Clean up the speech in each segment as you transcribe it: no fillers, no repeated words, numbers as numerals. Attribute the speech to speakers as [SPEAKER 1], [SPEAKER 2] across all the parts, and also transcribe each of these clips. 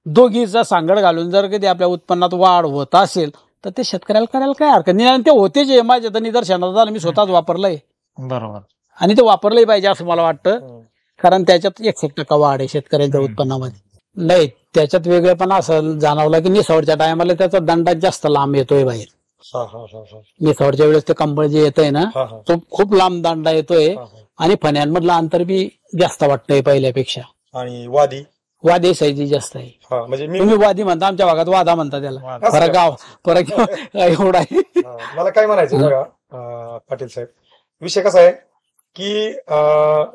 [SPEAKER 1] दोघीचा सांगड घालून जर कधी आपल्या उत्पन्नात वाढ होत असेल तर ते शेतकऱ्याला करायला काय हरकत नाही. आणि ते होते जे माझ्या तर निदर्शनात आलं, मी स्वतःच वापरलंय.
[SPEAKER 2] बरोबर.
[SPEAKER 1] आणि ते वापरलंही पाहिजे असं मला वाटतं, कारण त्याच्यात 61% वाढ आहे शेतकऱ्यांच्या उत्पन्नामध्ये. नाही, त्याच्यात वेगळेपणा असं जाणवलं की निसवडच्या टायमाला त्याचा दंडा जास्त लांब येतोय बाहेर. निसवडच्या वेळेस ते कंबळ जे येतंय ना, तो खूप लांब दांडा येतोय आणि फण्यांमधलं अंतर बी जास्त वाटतंय पहिल्यापेक्षा.
[SPEAKER 3] आणि
[SPEAKER 1] वादी साईज जास्त आहे.
[SPEAKER 3] म्हणजे
[SPEAKER 1] तुम्ही वादी म्हणता, आमच्या भागात वादा म्हणता त्याला. फरक एवढा आहे.
[SPEAKER 3] मला काय म्हणायचं बघा पाटील साहेब, विषय कसा आहे की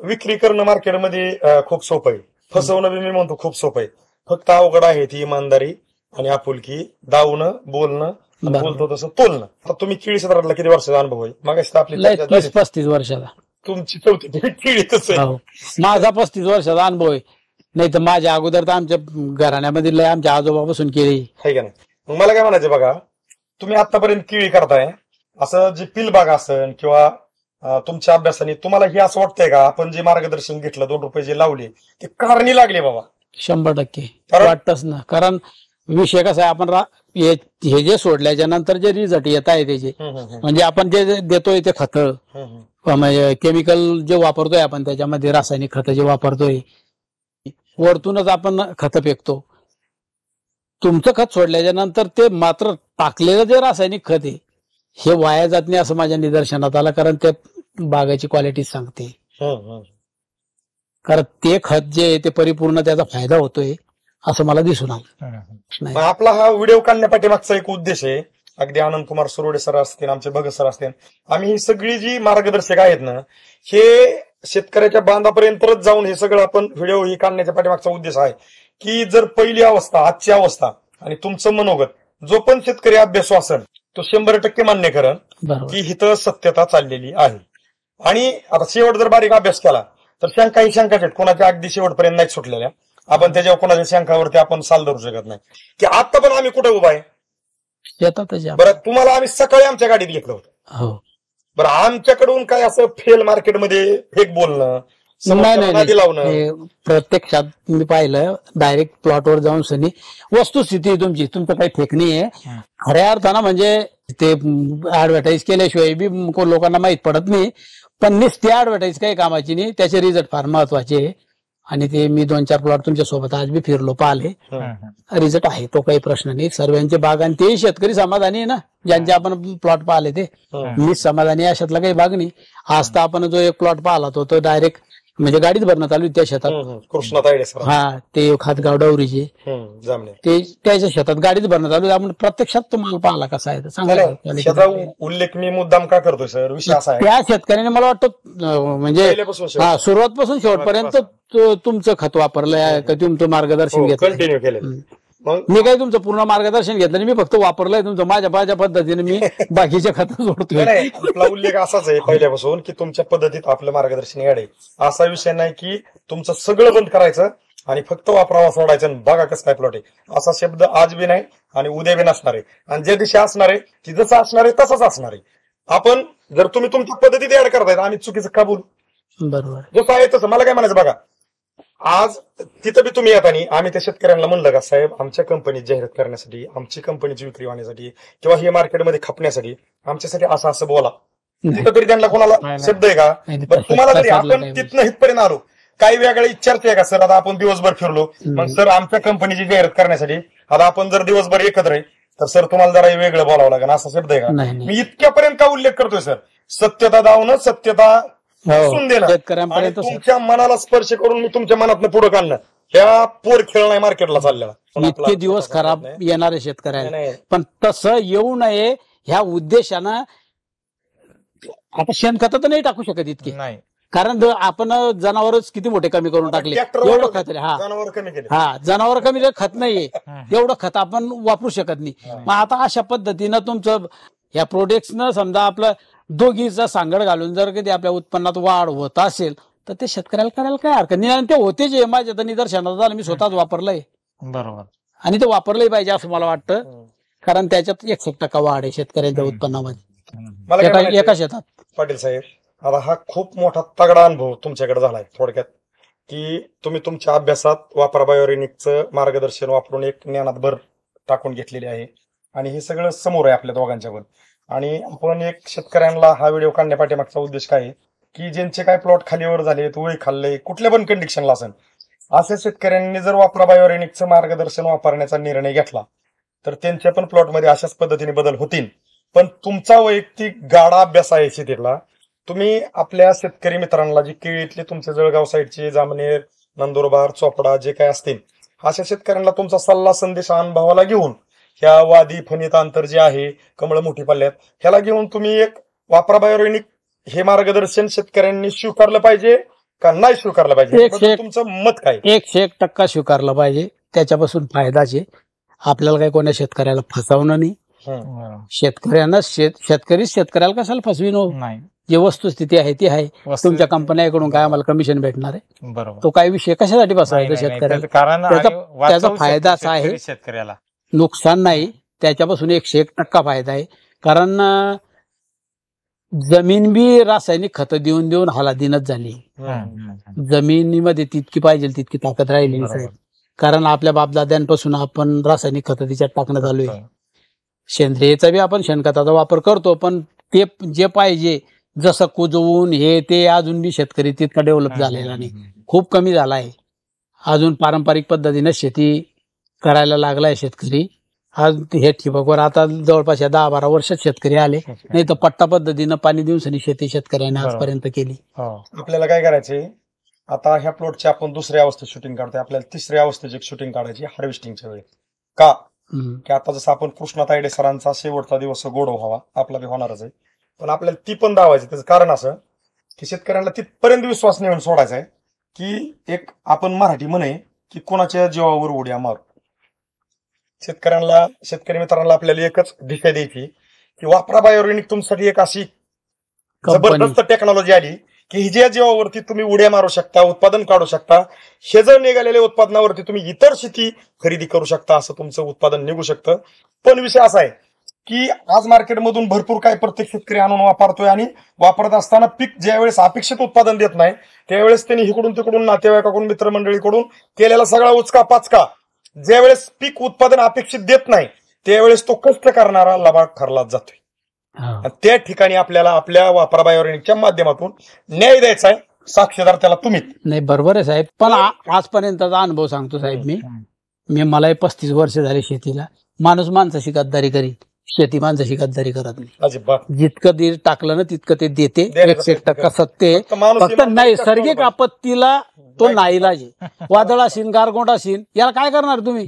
[SPEAKER 3] विक्री करणं मार्केटमध्ये खूप सोपं आहे, फसवणं बी मी म्हणतो खूप सोपं आहे. फक्त अवघड आहे ती इमानदारी आणि आपुलकी, दावणं, बोलणं, बोलतो तसं तोलणं. आता तुम्ही केळी क्षेत्रातला किती वर्षाचा अनुभव आहे? मग आपली
[SPEAKER 1] 35 वर्षाचा.
[SPEAKER 3] तुमची 4थी केळी तसं,
[SPEAKER 1] माझा 35 वर्षाचा अनुभव आहे. नाही तर माझ्या अगोदर तर आमच्या घराण्यामध्ये आमच्या आजोबापासून केळी
[SPEAKER 3] आहे का नाही. मग मला काय म्हणायचं बघा, तुम्ही आतापर्यंत केळी करताय, असं जे पिलबाग असेल किंवा तुमच्या अभ्यासाने तुम्हाला हे असं वाटतंय का, आपण जे मार्गदर्शन घेतलं, 2 रुपये जे लावले ते कारणी लागले बाबा?
[SPEAKER 1] 100% वाटतच ना. कारण विषय कसा आहे, आपण हे जे सोडल्याच्या नंतर जे रिझल्ट येत आहे त्याचे, म्हणजे आपण जे देतोय ते खत, म्हणजे केमिकल जे वापरतोय आपण, त्याच्यामध्ये रासायनिक खत जे वापरतोय, वरतूनच आपण खत फेकतो. तुमचं खत सोडल्याच्या नंतर ते मात्र टाकलेलं जे रासायनिक खत आहे हे वाया जात नाही असं माझ्या निदर्शनात आलं. कारण ते बागाची क्वालिटी सांगते. कारण ते खत जे आहे ते परिपूर्ण त्याचा फायदा होतोय असं मला दिसून आलं.
[SPEAKER 3] आपला हा व्हिडिओ काढण्यापाठीमागचा एक उद्देश आहे, अगदी आनंद कुमार सुरोडे सर असतील, आमचे भगत सर असतील, आम्ही ही सगळी जी मार्गदर्शक आहेत ना, हे शेतकऱ्याच्या बांधापर्यंतच जाऊन हे सगळं आपण व्हिडिओ ही काढण्याच्या पाठीमागचा उद्देश आहे की जर पहिली अवस्था, आजची अवस्था आणि तुमचं मनोगत, जो पण शेतकरी अभ्यासू असेल तो 100% मान्य करेल की इथं सत्यता चाललेली आहे. आणि आता शेवट जर बारीक अभ्यास केला तर शंका ही शंकाच आहेत, कोणाच्या अगदी शेवटपर्यंत नाही सुटलेल्या. आपण त्याच्यावर कोणाच्या शंकावरती आपण साल धरू शकत नाही की आता पण आम्ही कुठे उभा आहे. बरं, तुम्हाला आम्ही सकाळी आमच्या गाडीत घेतलं होतं. बरं, आमच्याकडून काय असं फेल मार्केटमध्ये फेक बोलणं,
[SPEAKER 1] नाही, प्रत्यक्षात मी पाहिलं, डायरेक्ट प्लॉटवर जाऊन सनी वस्तुस्थिती तुमचं काही फेक नाही आहे खऱ्या अर्थानं. म्हणजे ते ऍडव्हर्टाईज केल्याशिवाय बी लोकांना माहित पडत नाही, पण नुसती ऍडव्हर्टाईज काही कामाची नाही, त्याचे रिझल्ट फार महत्वाचे. आणि ते मी 2-4 प्लॉट तुमच्या सोबत आज बी फिरलो, पाहिले, रिझल्ट आहे, तो काही प्रश्न नाही. सर्वांचे बाग आणि तेही शेतकरी समाधानी आहे ना, ज्यांचे आपण प्लॉट पाहिले ते. मी समाधानी, अशातला काही बाग नाही. आज तर आपण जो एक प्लॉट पाहिला तो डायरेक्ट म्हणजे गाडीच भरणं चालू त्या शेतात.
[SPEAKER 3] कृष्णा
[SPEAKER 1] ते खातगाव डवरीचे ते त्याच्या शेतात गाडीच भरणं चालू. आपण प्रत्यक्षात तो माल पाहिला कसा आहे
[SPEAKER 3] सांगा. उल्लेख मी मुद्दाम का करतोय सर, विषय असा आहे, त्या
[SPEAKER 1] शेतकऱ्याने मला वाटतं म्हणजे सुरुवातपासून शेवटपर्यंत तुमचं खत वापरलंय का, तुमचं मार्गदर्शन घेतलं,
[SPEAKER 3] कंटिन्यू केलं.
[SPEAKER 1] मी काही तुमचं पूर्ण मार्गदर्शन घेतलं नाही, मी फक्त वापरलंय तुमचं माझ्या पद्धतीने. मी बाकीच्या खत जोडतोय.
[SPEAKER 3] आपला उल्लेख असाच आहे पहिल्यापासून की तुमच्या पद्धतीत आपलं मार्गदर्शन घ्यायचं. असा विषय नाही की तुमचं सगळं बंद करायचं आणि फक्त वापरावा सोडायचं बघा कसं काय प्लॉट आहे, असा शब्द आज बी नाही आणि उद्या बी नसणार आहे. आणि ज्या दिवशी असणार आहे ती जसं असणार आहे तसंच असणार आहे. आपण जर तुम्ही तुमच्या पद्धतीत ऍड करतायत, आम्ही चुकीचं का बोलू?
[SPEAKER 1] बरोबर,
[SPEAKER 3] जसं आहे तसं. मला काय म्हणायचं बघा, आज तिथं बी तुम्ही येतानी आम्ही त्या शेतकऱ्यांना म्हणलं का, साहेब आमच्या कंपनीत जाहिरात करण्यासाठी, आमची कंपनीची विक्री होण्यासाठी किंवा हे मार्केटमध्ये खपण्यासाठी आमच्यासाठी असं बोला, तिथं तरी त्यांना कोणाला शब्द आहे का? तुम्हाला तरी आपण तिथनं इथपर्यंत आलो, काही वेगळी चर्चा आहे का सर? आता आपण दिवसभर फिरलो, मग सर आमच्या कंपनीची जाहिरात करण्यासाठी आता आपण जर दिवसभर एकत्र आहे तर सर तुम्हाला जरा वेगळं बोलावं लागेल, असा शब्द आहे का? मी इतक्यापर्यंत का उल्लेख करतोय सर? सत्यता दावणं, सत्यता शेतकऱ्यांपर्यंत तुमच्या मनाला स्पर्श करून मी तुमच्या मनातनं पुढे काढणं, ह्या पोर खेळ नाही मार्केटला चाललेला.
[SPEAKER 1] इतके दिवस खराब येणारे शेतकऱ्यांना, पण तसं येऊ नये ह्या उद्देशानं आता शेणखत तर नाही टाकू शकत इतके, कारण आपण जनावरच किती मोठे कमी करून टाकले. एवढं खत जनावर कमी खत नाहीये, एवढं खत आपण वापरू शकत नाही. मग आता अशा पद्धतीनं तुमचं या प्रोडक्ट्सनं समजा आपलं दोघीचा सांगड घालून जर कधी आपल्या उत्पन्नात वाढ होत असेल तर ते शेतकऱ्याला करायला काय हरकत नाही. आणि ते होते जे माझ्या तर निदर्शनात आलं, मी स्वतःच वापरलंय.
[SPEAKER 2] बरोबर,
[SPEAKER 1] आणि ते वापरलंही पाहिजे असं मला वाटतं, कारण त्याच्यात 61% वाढ आहे शेतकऱ्यांच्या उत्पन्नामध्ये एका शेतात.
[SPEAKER 3] पाटील साहेब, आता हा खूप मोठा तगडा अनुभव तुमच्याकडे झालाय. थोडक्यात की तुम्ही तुमच्या अभ्यासात वापरा बायोरेनिकचं मार्गदर्शन वापरून एक ज्ञानात भर टाकून घेतलेली आहे आणि हे सगळं समोर आहे आपल्या दोघांच्या पण. आणि आपण एक शेतकऱ्यांना हा व्हिडिओ काढण्यापाठीमागचा उद्देश काय आहे की ज्यांचे काय प्लॉट खालीवर झाले, वळी खाल्ले, कुठल्या पण कंडिशनला असेल, अशा शेतकऱ्यांनी जर वापरा बायोरेनिकचं मार्गदर्शन वापरण्याचा निर्णय घेतला तर त्यांच्या पण प्लॉटमध्ये अशाच पद्धतीने बदल होतील. पण तुमचा वैयक्तिक गाडा अभ्यास आहे शेतीतला, तुम्ही आपल्या शेतकरी मित्रांना जे केळीतले तुमचे जळगाव साईडचे जामनेर, नंदुरबार, चोपडा जे काय असतील अशा शेतकऱ्यांना तुमचा सल्ला संदेश अनुभवाला घेऊन ह्या वादी फणीत अंतर जे आहे, कमळ मोठी पल्ल्यात, ह्याला घेऊन तुम्ही एक वापरा बायोरेनिक हे मार्गदर्शन शेतकऱ्यांनी स्वीकारलं पाहिजे का नाही स्वीकारलं पाहिजे, तुमचं मत काय?
[SPEAKER 1] 100% स्वीकारलं पाहिजे. त्याच्यापासून फायदाच आहे. आपल्याला काही कोणा शेतकऱ्याला फसवणं नाही. शेतकऱ्यांना शेतकऱ्याला कशाला फसवी नाही. जे वस्तुस्थिती आहे ती आहे. तुमच्या कंपन्याकडून काय आम्हाला कमिशन भेटणार आहे, बरोबर, तो काही विषय कशासाठी फसवायचा शेतकऱ्याला? कारण त्याचा फायदाच आहे, शेतकऱ्याला नुकसान नाही. त्याच्यापासून 101% फायदा आहे. कारण जमीन बी रासायनिक खत देऊन देऊन हलादीनच झाली. जमिनीमध्ये तितकी पाहिजे तितकी ताकद राहिली नाही साहेब. कारण आपल्या बापदाद्यांपासून आपण रासायनिक खत तिच्यात टाकण्यात आलोय. सेंद्रियचा बी आपण शेणखताचा वापर करतो, पण ते जे पाहिजे जसं कुजवून हे ते अजून बी शेतकरी तितका डेव्हलप झालेला नाही, खूप कमी झाला आहे. अजून पारंपरिक पद्धतीने शेती करायला लागलाय शेतकरी. आज हे ठिबकवर आता जवळपास 10-12 वर्षात शेतकरी आले, नाही तर पट्टा पद्धतीनं पाणी देऊन शेती शेतकऱ्याने आजपर्यंत केली.
[SPEAKER 3] आपल्याला काय करायचंय, आता ह्या प्लॉटची आपण दुसऱ्या अवस्थेत शूटिंग काढतोय, आपल्याला तिसऱ्या अवस्थेची शूटिंग काढायची हार्वेस्टिंगच्या वेळी. का की आता जसं आपण कृष्णा तायडे सरांचा शेवटचा दिवस गोड व्हावा, आपला बी होणारच आहे, पण आपल्याला ती पण दावायची. त्याचं कारण असं की शेतकऱ्यांना तिथपर्यंत विश्वास नेऊन सोडायचा आहे की एक आपण मराठी म्हणे की कोणाच्या जीवावर उड्या मारू. शेतकरी मित्रांना आपल्याला एकच दिशा द्यायची की वापरा बायोरेनिक तुमच्यासाठी एक अशी जबरदस्त टेक्नॉलॉजी आली की ज्या जीवावरती तुम्ही उड्या मारू शकता, उत्पादन काढू शकता. हे जर निघालेल्या उत्पादनावरती तुम्ही इतर शेती खरेदी करू शकता, असं तुमचं उत्पादन निघू शकतं. पण विषय असा आहे की आज मार्केटमधून भरपूर काय प्रत्येक शेतकरी आणून वापरतोय आणि वापरत असताना पीक ज्यावेळेस अपेक्षित उत्पादन देत नाही त्यावेळेस त्यांनी इकडून तिकडून नातेवाईकाकडून मित्रमंडळीकडून केलेला सगळा उचका पाचका, ज्यावेळेस पीक उत्पादन अपेक्षित देत नाही त्यावेळेस तो कष्ट करणारा लबाड ठरलाच जातोय. त्या ठिकाणी आपल्याला आपल्या वापरा बायोरेनिकच्या माध्यमातून न्याय द्यायचा आहे. साक्षीदार त्याला तुम्ही
[SPEAKER 1] नाही. बरोबर आहे साहेब, पण आजपर्यंतचा अनुभव सांगतो साहेब. मला 35 वर्ष झाली शेतीला. माणूस माणसाशी गद्दारी करी, शेती माणसाशी गद्दारी करत नाही.
[SPEAKER 3] अजिबात.
[SPEAKER 1] जितकं दीड टाकलं ना तितकं ते देते. 100% सत्य. फक्त नैसर्गिक आपत्तीला तो नाईलाज आहे. वादळ असेल, गारगोंड असेल, याला काय करणार तुम्ही?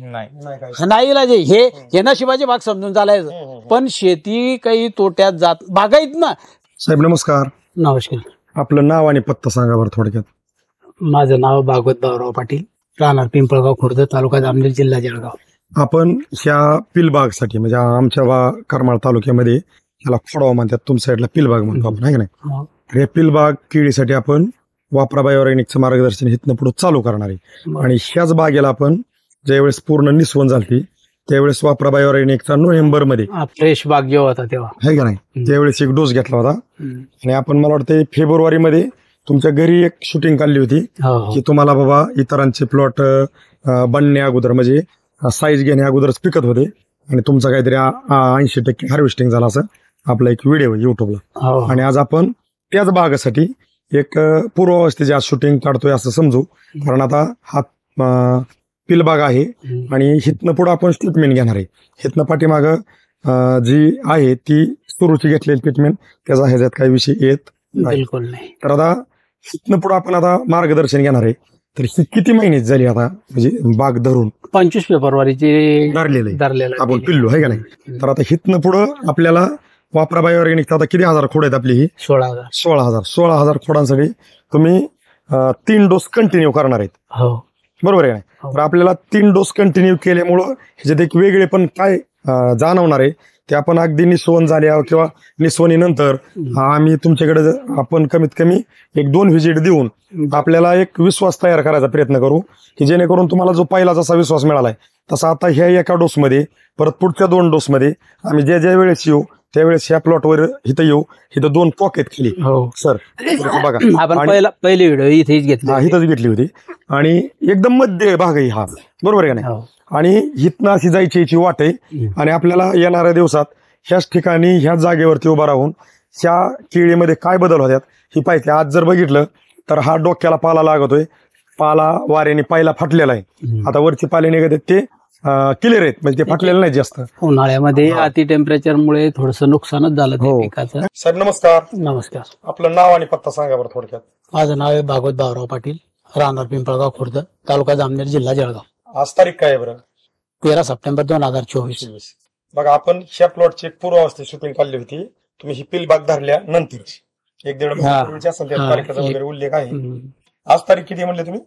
[SPEAKER 1] नाईलाज आहे. हे नशिबाचे भाग समजून चालायचं. पण शेती काही तोट्यात जात बागायत ना.
[SPEAKER 3] साहेब नमस्कार.
[SPEAKER 1] नमस्कार.
[SPEAKER 3] आपलं नाव आणि पत्ता सांगा बरं थोडक्यात.
[SPEAKER 1] माझं नाव भागवत भाऊराव पाटील, राहणार पिंपळगाव खुर्द, तालुका जामनेर, जिल्हा जळगाव.
[SPEAKER 3] आपण ह्या पिलबागसाठी म्हणजे आमच्या करमाळ तालुक्यामध्ये ह्याला खोडवा म्हणतात, तुमच्या साईडला पिलबाग म्हणतो आपण, आहे की नाही? तर या पिलबाग केळीसाठी आपण वापरा बायोरेनिकचं मार्गदर्शन इथनं पुढे चालू करणार आहे. आणि ह्याच बागेला आपण ज्यावेळेस पूर्ण निस्वन झाली त्यावेळेस वापरा बायोरेनिकचा नोव्हेंबरमध्ये
[SPEAKER 1] फ्रेश बाग जेव्हा होता तेव्हा,
[SPEAKER 3] आहे का नाही, त्यावेळेस एक डोस घेतला होता. आणि आपण मला वाटतं फेब्रुवारीमध्ये तुमच्या घरी एक शूटिंग काढली होती की तुम्हाला बाबा इतरांचे प्लॉट बनण्या अगोदर म्हणजे साईज घेण्या अगोदरच पिकत होते आणि तुमचा काहीतरी 80% हार्वेस्टिंग झाला असं आपला एक व्हिडिओ युट्यूबला. आणि आज आपण त्याच बागासाठी एक पूर्वावस्थेची आज शूटिंग काढतोय असं समजू. कारण आता हा पिलबाग आहे आणि हिथनं पुढे आपण ट्रीटमेंट घेणार आहे. हिथनं पाठीमागं जी आहे ती सुरूची घेतलेली ट्रीटमेंट, त्याचा ह्याच्यात काही विषय येत
[SPEAKER 1] बिलकुल नाही.
[SPEAKER 3] तर आता हिथनं पुढे आपण आता मार्गदर्शन घेणार आहे. तर ही किती महिन्याची झाली आता म्हणजे बाग धरून?
[SPEAKER 1] 25 फेब्रुवारीची
[SPEAKER 3] धरलेलं आपण पिल्लू, आहे का नाही? तर आता हिथनं पुढं आपल्याला वापरा बायोरेनिक आता किती हजार खोड आहेत आपली? ही 16,000 खोडांसाठी तुम्ही 3 डोस कंटिन्यू करणार आहेत. बरोबर आहे. तर आपल्याला 3 डोस कंटिन्यू केल्यामुळं ह्याच्यात एक वेगळे पण काय जाणवणार आहे ते आपण अगदी निस्वन झाल्यावर किंवा निस्वनीनंतर आम्ही तुमच्याकडे आपण कमीत कमी 1-2 व्हिजिट देऊन आपल्याला एक विश्वास तयार करायचा प्रयत्न करू की जेणेकरून तुम्हाला जो पहिला जसा विश्वास मिळालाय तसा आता ह्या एका डोसमध्ये परत पुढच्या 2 डोसमध्ये आम्ही ज्या ज्या वेळेस येऊ त्यावेळेस ह्या प्लॉटवर इथं येऊ, इथं 2 पॉकेट खाली
[SPEAKER 1] हो
[SPEAKER 3] सर बघा
[SPEAKER 1] आपण
[SPEAKER 3] आणि
[SPEAKER 1] पहिली व्हिडिओ इथेच घेतली.
[SPEAKER 3] इथंच घेतली होती आणि एकदम मध्य भाग आहे हा, बरोबर आहे का नाही?
[SPEAKER 1] हो.
[SPEAKER 3] आणि इथनं अशी जायची याची वाट आहे आणि आपल्याला येणाऱ्या दिवसात ह्याच ठिकाणी ह्याच जागेवरती उभा राहून ह्या केळीमध्ये काय बदल होतात ही पाहिजे. आज जर बघितलं तर हा डोक्याला पाला लागतोय, पाला वाऱ्याने पायला फाटलेला आहे. आता वरची पाले निघत आहेत ते क्लिअर आहेत, म्हणजे ते फाटलेलं नाही जास्त.
[SPEAKER 1] उन्हाळ्यामध्ये अति टेम्परेचरमुळे थोडंसं नुकसानच झालं त्या
[SPEAKER 3] हो.
[SPEAKER 1] पिकाचं.
[SPEAKER 3] साहेब नमस्कार.
[SPEAKER 1] नमस्कार.
[SPEAKER 3] आपलं नाव आणि पत्ता सांगा बरं थोडक्यात.
[SPEAKER 1] माझं नाव आहे भागवत भाऊराव पाटील, राहणार पिंपळगाव खुर्द, तालुका जामनेर, जिल्हा जळगाव.
[SPEAKER 3] आज तारीख काय आहे बरं?
[SPEAKER 1] 13 सप्टेंबर 2024.
[SPEAKER 3] बघा आपण ह्या प्लॉटची एक पूर्वावस्थेत शूटिंग काढली होती. तुम्ही ही पिल बाग धरल्या नंतरची 1-1.5 महिन्यापूर्वीची असेल, त्या तारखेचा वगैरे उल्लेख आहे. आज तारीख किती म्हणले तुम्ही?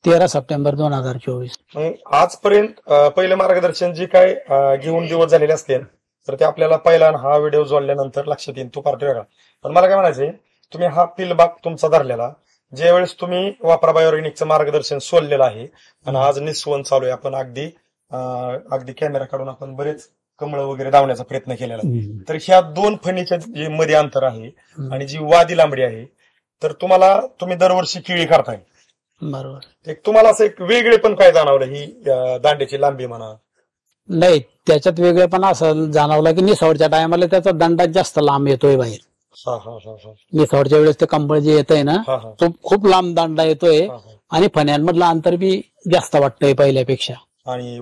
[SPEAKER 1] 13 सप्टेंबर 2024.
[SPEAKER 3] आजपर्यंत पहिलं मार्गदर्शन जे काय घेऊन दिवस झालेले असतील तर ते आपल्याला पहिला हा व्हिडिओ जोडल्यानंतर लक्षात येईल, तो पार्ट वेगळा. पण मला काय म्हणायचंय, तुम्ही हा पिल बाग तुमचा धरलेला ज्या वेळेस तुम्ही वापरा बायोऑर्गॅनिकचं मार्गदर्शन सोडलेलं आहे आणि आज निस्वन चालू आहे, आपण अगदी कॅमेरा काढून आपण बरेच कमळ वगैरे धावण्याचा प्रयत्न केलेला आहे. तर ह्या 2 फणीच्या जे मध्ये अंतर आहे आणि जी वादी लांबडी आहे, तर तुम्ही दरवर्षी केळी करताय
[SPEAKER 1] बरोबर.
[SPEAKER 3] एक तुम्हाला असं एक वेगळे पण काय जाणवलं ही दांड्याची लांबी म्हणा?
[SPEAKER 1] नाही, त्याच्यात वेगळेपणा असं जाणवलं की निसवडच्या टायमाला त्याचा दंडा जास्त लांब येतोय बाहेर. निसवडच्या वेळेस ते कंबळ जे येतंय ना, तो खूप लांब दांडा येतोय आणि फण्यांमधलं अंतर बी जास्त वाटतंय पहिल्यापेक्षा.
[SPEAKER 3] आणि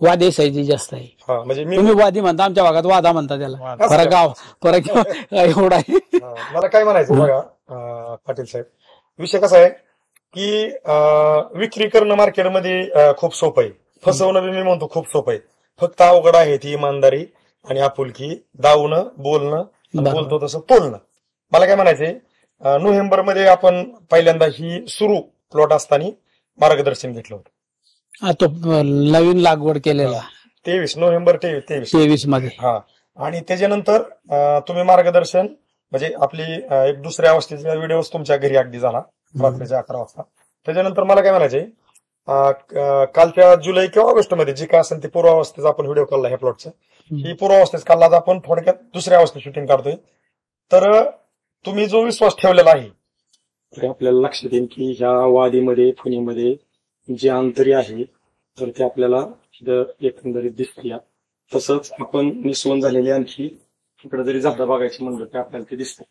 [SPEAKER 3] वादी
[SPEAKER 1] साईज जास्त आहे.
[SPEAKER 3] म्हणजे
[SPEAKER 1] तुम्ही वादी म्हणता, आमच्या भागात वादा म्हणता त्याला. फरक एवढा आहे.
[SPEAKER 3] मला काय म्हणायचं बघा पाटील साहेब, विषय कसा आहे की विक्री करणं मार्केटमध्ये खूप सोपं आहे, फसवणं मी म्हणतो खूप सोपं आहे. फक्त अवघड आहे ती इमानदारी आणि आपुलकी, दावणं, बोलणं, बोलतो तसं तोलणं. मला काय म्हणायचंय, नोव्हेंबरमध्ये आपण पहिल्यांदा ही सुरू प्लॉट असताना मार्गदर्शन घेतलं होतं.
[SPEAKER 1] तो नवीन लागवड केलेला
[SPEAKER 3] 23 नोव्हेंबर 23
[SPEAKER 1] मध्ये.
[SPEAKER 3] हा, आणि त्याच्यानंतर तुम्ही मार्गदर्शन म्हणजे आपली एक दुसऱ्या अवस्थेचा व्हिडिओ तुमच्या घरी अगदी झाला रात्रीच्या 11 वाजता. त्याच्यानंतर मला काय म्हणायचंय, कालच्या जुलै किंवा ऑगस्ट मध्ये जे काय असेल ते पूर्वावस्थेचा आपण व्हिडिओ काढला ह्या प्लॉटचा. ही पूर्वावस्थेत काढला, आज आपण थोडक्यात दुसऱ्या अवस्थेत शूटिंग काढतोय. तर तुम्ही जो विश्वास ठेवलेला आहे तर आपल्याला लक्षात येईल की ह्या वादीमध्ये फणीमध्ये जे अंतरी आहे तर ते आपल्याला एकंदरीत दिसते. तसंच आपण निस्वन झालेली आणखी इकडे जरी झाडं बघायची म्हणलं तर आपल्याला ते दिसतं,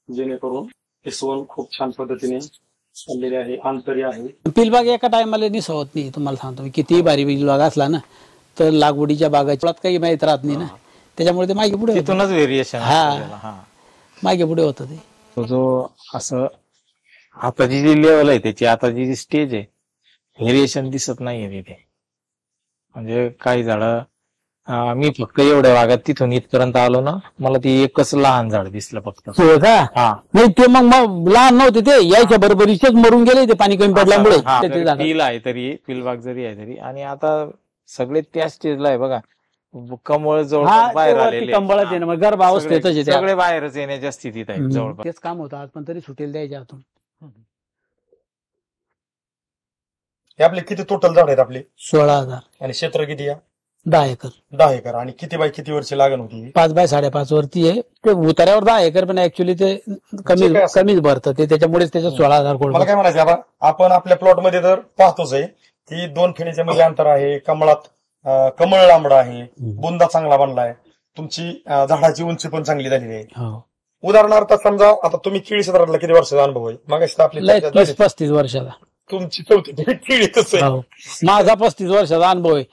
[SPEAKER 3] जेणेकरून निस्वन खूप छान पद्धतीने चाललेले आहे, अंतरी आहे.
[SPEAKER 1] पिलबाग एका टायमाला निसवत नाही, तुम्हाला सांगतो मी. कितीही बारी पिलबाग असला ना तर लागवडीच्या बागाच्या काही माहित राहत नाही ना, त्याच्यामुळे ते मागे पुढे
[SPEAKER 2] तिथूनच व्हेरिएशन.
[SPEAKER 1] मागे पुढे होतं ते.
[SPEAKER 2] जो असं आताची जी लेवल आहे त्याची, आताची जी स्टेज आहे, व्हेरिएशन दिसत नाहीये तिथे. म्हणजे काही झाडं मी फक्त एवढ्या भागात तिथून इथपर्यंत आलो ना, मला ती एकच लहान झाड दिसलं फक्त.
[SPEAKER 1] नाही ते मग लहान नव्हते, ते यायच्या बरोबरीचेच मरून गेले, ते पाणी कमी पडल्यामुळे.
[SPEAKER 2] पिल आहे तरी, पिलबाग जरी आहे तरी, आणि आता सगळे त्या स्टेजला आहे बघा. कमळ जवळ बाहेर आलेले,
[SPEAKER 1] कंबळच आहे ना, मग गर्भावस्थेतच
[SPEAKER 2] सगळे बाहेरच येण्याच्या स्थितीत आहे जवळपास.
[SPEAKER 1] तेच काम होतं आज, पण तरी सुटेल द्यायच्या हातून.
[SPEAKER 3] हे आपले किती टोटल झाड आहेत आपले?
[SPEAKER 1] 16,000.
[SPEAKER 3] आणि क्षेत्र किती आहे?
[SPEAKER 1] 10 एकर.
[SPEAKER 3] 10 एकर. आणि किती बाय किती वर्ष लागण होती?
[SPEAKER 1] 5 बाय 5.5 वरती आहे ते. उतार्यावर 10 एकर, पण ऍक्च्युली ते कमीच भरतं ते, त्याच्यामुळेच त्याच्यात 16,000 कोड.
[SPEAKER 3] मला काय म्हणायचं, आता आपण आपल्या प्लॉट मध्ये तर पाहतोच आहे की 2 फेणीच्या मध्ये अंतर आहे, कमळात कमळ लांबडा आहे, बुंदा चांगला बनलाय, तुमची झाडाची उंची पण चांगली झालेली आहे. उदाहरणार्थ समजा आता तुम्ही केळी क्षेत्रातला किती वर्षाचा अनुभव आहे? मग आपली
[SPEAKER 1] 30-35 वर्षाचा.
[SPEAKER 3] तुमची 4थी केळी कसं आहे?
[SPEAKER 1] माझा 35 वर्षाचा अनुभव आहे.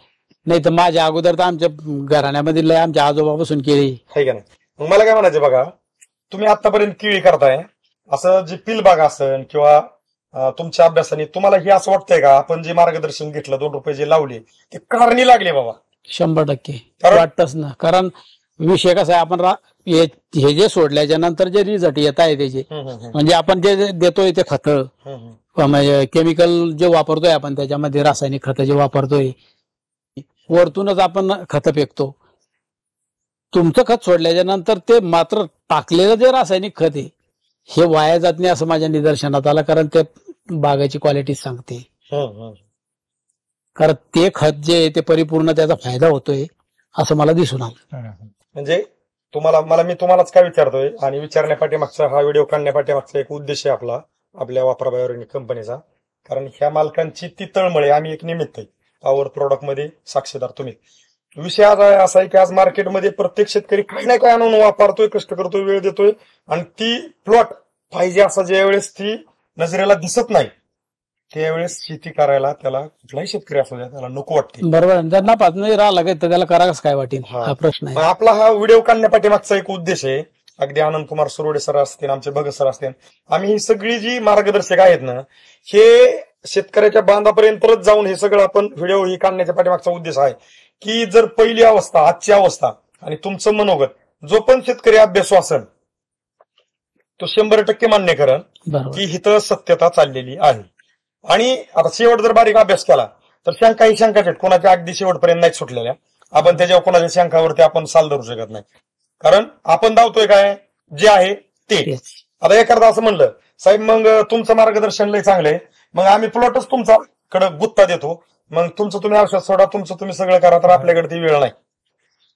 [SPEAKER 1] नाही तर माझ्या अगोदर तर आमच्या घराण्यामध्ये आमच्या आजोबापासून केळी
[SPEAKER 3] आहे का नाही. मग मला काय म्हणायचं बघा, तुम्ही आतापर्यंत केळी करताय, असं जे पिल बाग असेल किंवा तुमच्या अभ्यासाने तुम्हाला हे असं वाटतंय का, आपण जे मार्गदर्शन घेतलं, 2 रुपये जे लावले ते कारणी लागले बाबा?
[SPEAKER 1] 100% वाटतच ना. कारण विषय कसा आहे, आपण हे जे सोडल्याच्या नंतर जे रिझल्ट येत आहे त्याचे, म्हणजे आपण जे देतोय ते खतं, म्हणजे केमिकल जे वापरतोय आपण, त्याच्यामध्ये रासायनिक खतं जे वापरतोय, वरतूनच आपण खतं फेकतो. तुमचं खत सोडल्याच्या नंतर ते मात्र टाकलेलं जे रासायनिक खत आहे हे वाया जात नाही असं माझ्या निदर्शनात आलं. कारण ते बागाची क्वालिटी सांगते. कारण ते खत जे आहे ते परिपूर्ण त्याचा फायदा होतोय असं मला दिसून आलं.
[SPEAKER 3] म्हणजे मी तुम्हालाच काय विचारतोय आणि विचारण्यापाठीमागचा हा व्हिडिओ काढण्यापाठीमागचा एक उद्देश आहे आपल्या वापरा बायोरेनिक कंपनीचा. कारण ह्या मालकांची ती तळमळे आम्ही एक निमित्त आहे. पॉवर प्रोडक्ट मध्ये साक्षीदार तुम्ही. विषय आज असा आहे की आज मार्केटमध्ये प्रत्येक शेतकरी काही ना काही आणून वापरतोय, कष्ट करतोय, वेळ देतोय आणि ती प्लॉट पाहिजे असं ज्या वेळेस ती नजरेला दिसत नाही त्यावेळेस शेती करायला त्याला कुठलाही शेतकरी असू द्या त्याला नको वाटते.
[SPEAKER 1] बरोबर, त्यांना पाच नाही राहा लागेल तर त्याला करा कसं काय वाटेल,
[SPEAKER 3] हा.
[SPEAKER 1] हा प्रश्न आहे.
[SPEAKER 3] आपला हा व्हिडिओ काढण्यापाठीमागचा एक उद्देश आहे. अगदी आनंद कुमार सुरोडे सर असतील, आमचे भगत सर असतील, आम्ही ही सगळी जी मार्गदर्शक आहेत ना हे शेतकऱ्याच्या बांधापर्यंतच जाऊन हे सगळं आपण व्हिडिओ ही काढण्याच्या पाठीमागचा उद्देश आहे की जर पहिली अवस्था, आजची अवस्था आणि तुमचं मनोगत जो पण शेतकरी अभ्यासू असेल तो 100% मान्य करेल
[SPEAKER 1] बरोबर.
[SPEAKER 3] की इथं सत्यता चाललेली आहे. आणि आता शेवट जर बारीक अभ्यास केला तर शंकाही शंकाच आहेत, कोणाच्या अगदी शेवटपर्यंत नाही सुटलेल्या. आपण त्याच्यावर कोणाच्या शंकावरती आपण साल धरू शकत नाही. कारण आपण धावतोय काय जे आहे ते.
[SPEAKER 1] तेच.
[SPEAKER 3] आता एखादा असं म्हणलं साहेब मग तुमचं मार्गदर्शन लय चांगलंय, मग आम्ही प्लॉटच तुमच्याकडे गुत्ता देतो, मग तुमचं तुम्ही औषध सोडा, तुमचं तुम्ही सगळं करा, तर आपल्याकडे ती वेळ नाही.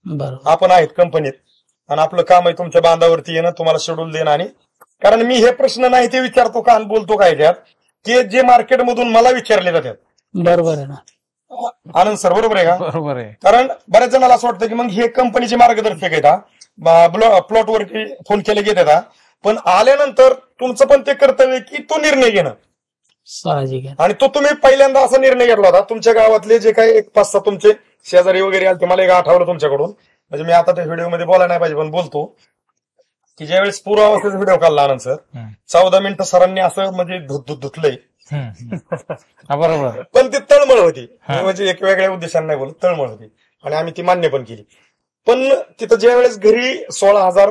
[SPEAKER 1] बरोबर.
[SPEAKER 3] आपण आहेत कंपनीत आणि आपलं काम आहे तुमच्या बांधावरती येणं, तुम्हाला शेड्यूल देणं. आणि कारण मी हे प्रश्न नाही ते विचारतो का आणि बोलतो काय त्यात की जे मार्केटमधून मला विचारले जातात.
[SPEAKER 1] बरोबर आहे ना.
[SPEAKER 3] आनंद सर बरोबर आहे का?
[SPEAKER 2] बरोबर आहे.
[SPEAKER 3] कारण बऱ्याच जणांना असं वाटतं की मग हे कंपनीचे मार्गदर्शक आहेत, प्लॉटवरती फोन केले घेत येतात, पण आल्यानंतर तुमचं पण ते कर्तव्य की तो निर्णय घेणं
[SPEAKER 1] साहजिक आहे.
[SPEAKER 3] आणि तो तुम्ही पहिल्यांदा असा निर्णय घेतला होता. तुमच्या गावातले जे काही 1-5-6 तुमचे शेजारी वगैरे आले, मला एक आठवलं तुमच्याकडून, म्हणजे मी आता त्या व्हिडिओमध्ये बोलायला नाही पाहिजे पण बोलतो की ज्यावेळेस पूर्वावस्थेचा व्हिडिओ काढला आनंद सर 14 मिनिटं सरांनी असं म्हणजे धुतलंय.
[SPEAKER 2] बरोबर.
[SPEAKER 3] पण ती तळमळ होती, म्हणजे एक वेगळ्या उद्देशाने नाही बोलत, तळमळ होती आणि आम्ही ती मान्य पण केली. पण तिथं ज्या वेळेस घरी 16,000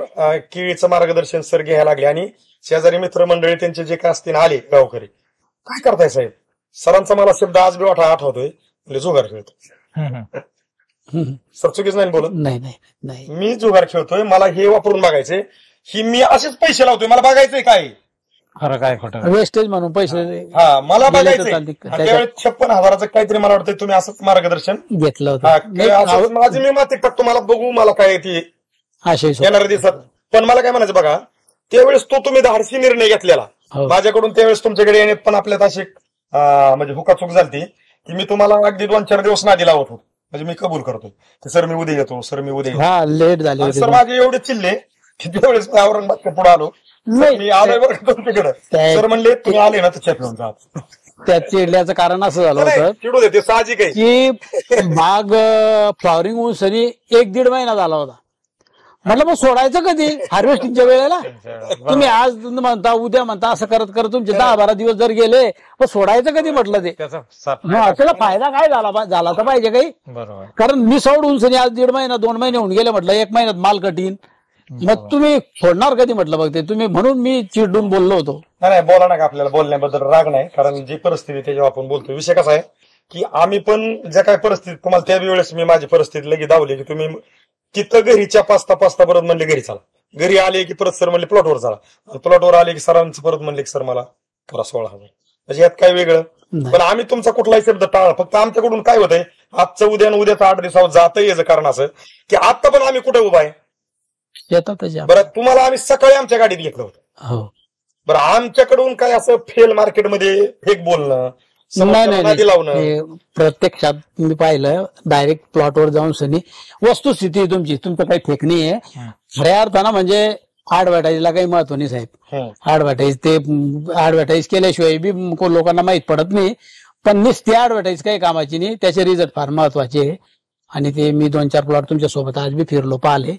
[SPEAKER 3] केळीचं मार्गदर्शन सर घ्यायला लागले आणि शेजारी मित्रमंडळी त्यांचे जे काय असतील आले गावकरी, काय करताय साहेब? सरांचा मला शब्द आज बी आठवतोय, म्हणजे जुगार खेळतो. सर चुकीच नाही बोलत,
[SPEAKER 1] नाही नाही नाही,
[SPEAKER 3] मी जुगार खेळतोय, मला हे वापरून बघायचंय, ही मी असेच पैसे लावतोय, मला बघायचंय काय
[SPEAKER 2] खरं काय खोटं.
[SPEAKER 1] वेस्टेज म्हणून पैसे
[SPEAKER 3] हा मला
[SPEAKER 1] गेले तर
[SPEAKER 3] बघायचंय.
[SPEAKER 1] चालते.
[SPEAKER 3] त्यावेळेस 56,000चं काहीतरी मला वाटतंय तुम्ही असंच मार्गदर्शन
[SPEAKER 1] घेतलं
[SPEAKER 3] हा,
[SPEAKER 1] होतं.
[SPEAKER 3] माझी मी माती टाकतो, मला बघू मला काय ती
[SPEAKER 1] आशय
[SPEAKER 3] येणाऱ्या दिवसात. पण मला काय म्हणायचं बघा, त्यावेळेस तो तुम्ही धाडसी निर्णय घेतलेला
[SPEAKER 1] हो.
[SPEAKER 3] माझ्याकडून. त्यावेळेस तुमच्याकडे येण्यात पण आपल्यात अशी म्हणजे हुकाचूक झाली की मी तुम्हाला अगदी 2-4 दिवस नादी लावत होतो, म्हणजे मी कबूल करतो की सर मी उद्या येतो, सर मी उद्या येतो.
[SPEAKER 1] हा लेट झाले
[SPEAKER 3] आणि
[SPEAKER 1] होते.
[SPEAKER 3] सर माझे एवढे चिल्ले की त्यावेळेस मी औरंगाबादच्या पुढे आलो,
[SPEAKER 1] नाही,
[SPEAKER 3] मी आलोय बरं तुमच्याकडे. सर म्हणले तुम्ही आले ना तर चेक घेऊन जा.
[SPEAKER 1] त्या चिडल्याचं कारण असं झालं होतं
[SPEAKER 3] चिडू दे, ते साहजिक आहे.
[SPEAKER 1] की बाग फ्लॉवरिंग होऊन सरी 1-1.5 महिना झाला होता. म्हटलं मग सोडायचं कधी हार्वेस्टिंगच्या वेळेला? तुम्ही आज म्हणता उद्या म्हणता, असं करत करत तुमचे 10-12 दिवस जर गेले, मग सोडायचं कधी म्हटलं ते? त्याला फायदा काय झाला तर पाहिजे काही.
[SPEAKER 2] बरोबर.
[SPEAKER 1] कारण मी सोडून सनी आज 1.5 महिना 2 महिने होऊन गेले, म्हटलं 1 महिन्यात माल कठीण, मग तुम्ही सोडणार कधी म्हटलं बघते तुम्ही, म्हणून मी चिडून बोललो होतो.
[SPEAKER 3] नाही बोला ना, आपल्याला बोलण्याबद्दल राग नाही, कारण जी परिस्थिती त्याच्यावर आपण बोलतो. विषय कसा आहे की आम्ही पण ज्या काय परिस्थिती तुम्हाला त्या वेळेस मी माझी परिस्थिती लगेच दावली की तुम्ही तिथं घरीच्या पाचता परत म्हणले घरी चला, घरी आले की परत सर म्हणले प्लॉटवर चला, प्लॉटवर आले की सरांचं परत म्हणले की सर मला करा 16,000. म्हणजे यात काय वेगळं? पण आम्ही तुमचा कुठलाही शब्द टाळा. फक्त आमच्याकडून काय होतंय, आजचं उद्या आणि उद्याचं 8 दिवसावर जातंय याचं कारण असं की आता पण आम्ही कुठे उभा आहे बरं. तुम्हाला आम्ही सकाळी आमच्या गाडीत घेतलं होतं.
[SPEAKER 1] हो
[SPEAKER 3] बरं, आमच्याकडून काय असं फेल मार्केटमध्ये फेक बोलणं,
[SPEAKER 1] नाही
[SPEAKER 3] नादी लावणं,
[SPEAKER 1] नाही, प्रत्यक्षात मी पाहिलं डायरेक्ट प्लॉटवर जाऊन सनी वस्तुस्थिती तुमचं काही फेक नाही आहे. खऱ्या अर्थानं म्हणजे ऍडव्हर्टाईजला काही महत्व नाही साहेब. ऍडव्हर्टाईज केल्याशिवाय बी लोकांना माहित पडत नाही, पण नुसती ऍडव्हर्टाईज काही कामाची नाही, त्याचे रिझल्ट फार महत्वाचे आहे. आणि ते मी 2-4 प्लॉट तुमच्या सोबत आज बी फिरलो, पाहिले,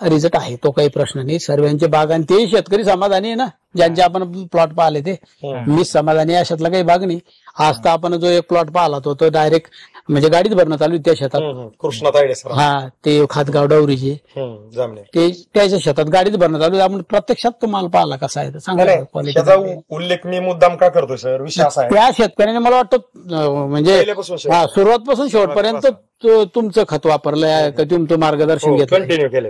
[SPEAKER 1] रिझल्ट आहे, तो काही प्रश्न नाही. सर्वांचे बाग आणि तेही शेतकरी समाधानी आहे ना, ज्यांचे आपण प्लॉट पाहिले ते. मी समाधानी अशातला काही बाग नाही. आज तर आपण जो एक प्लॉट पाहिला तो डायरेक्ट म्हणजे गाडीत भरणं चालू त्या शेतात.
[SPEAKER 3] कृष्णा तायडे सर,
[SPEAKER 1] हा ते खातगाव डवरीचे ते त्याच्या शेतात गाडीत भरणं चालू. आपण प्रत्यक्षात तो माल पाहिला कसा आहे सांगा.
[SPEAKER 3] त्याचा उल्लेख मी मुद्दाम का करतोय सर, विषय असा आहे
[SPEAKER 1] त्या शेतकऱ्याने मला वाटतं म्हणजे सुरुवातपासून शेवटपर्यंत तुमचं खत वापरलंय, तुमचं मार्गदर्शन घेतलं.
[SPEAKER 3] कंटिन्यू केलं.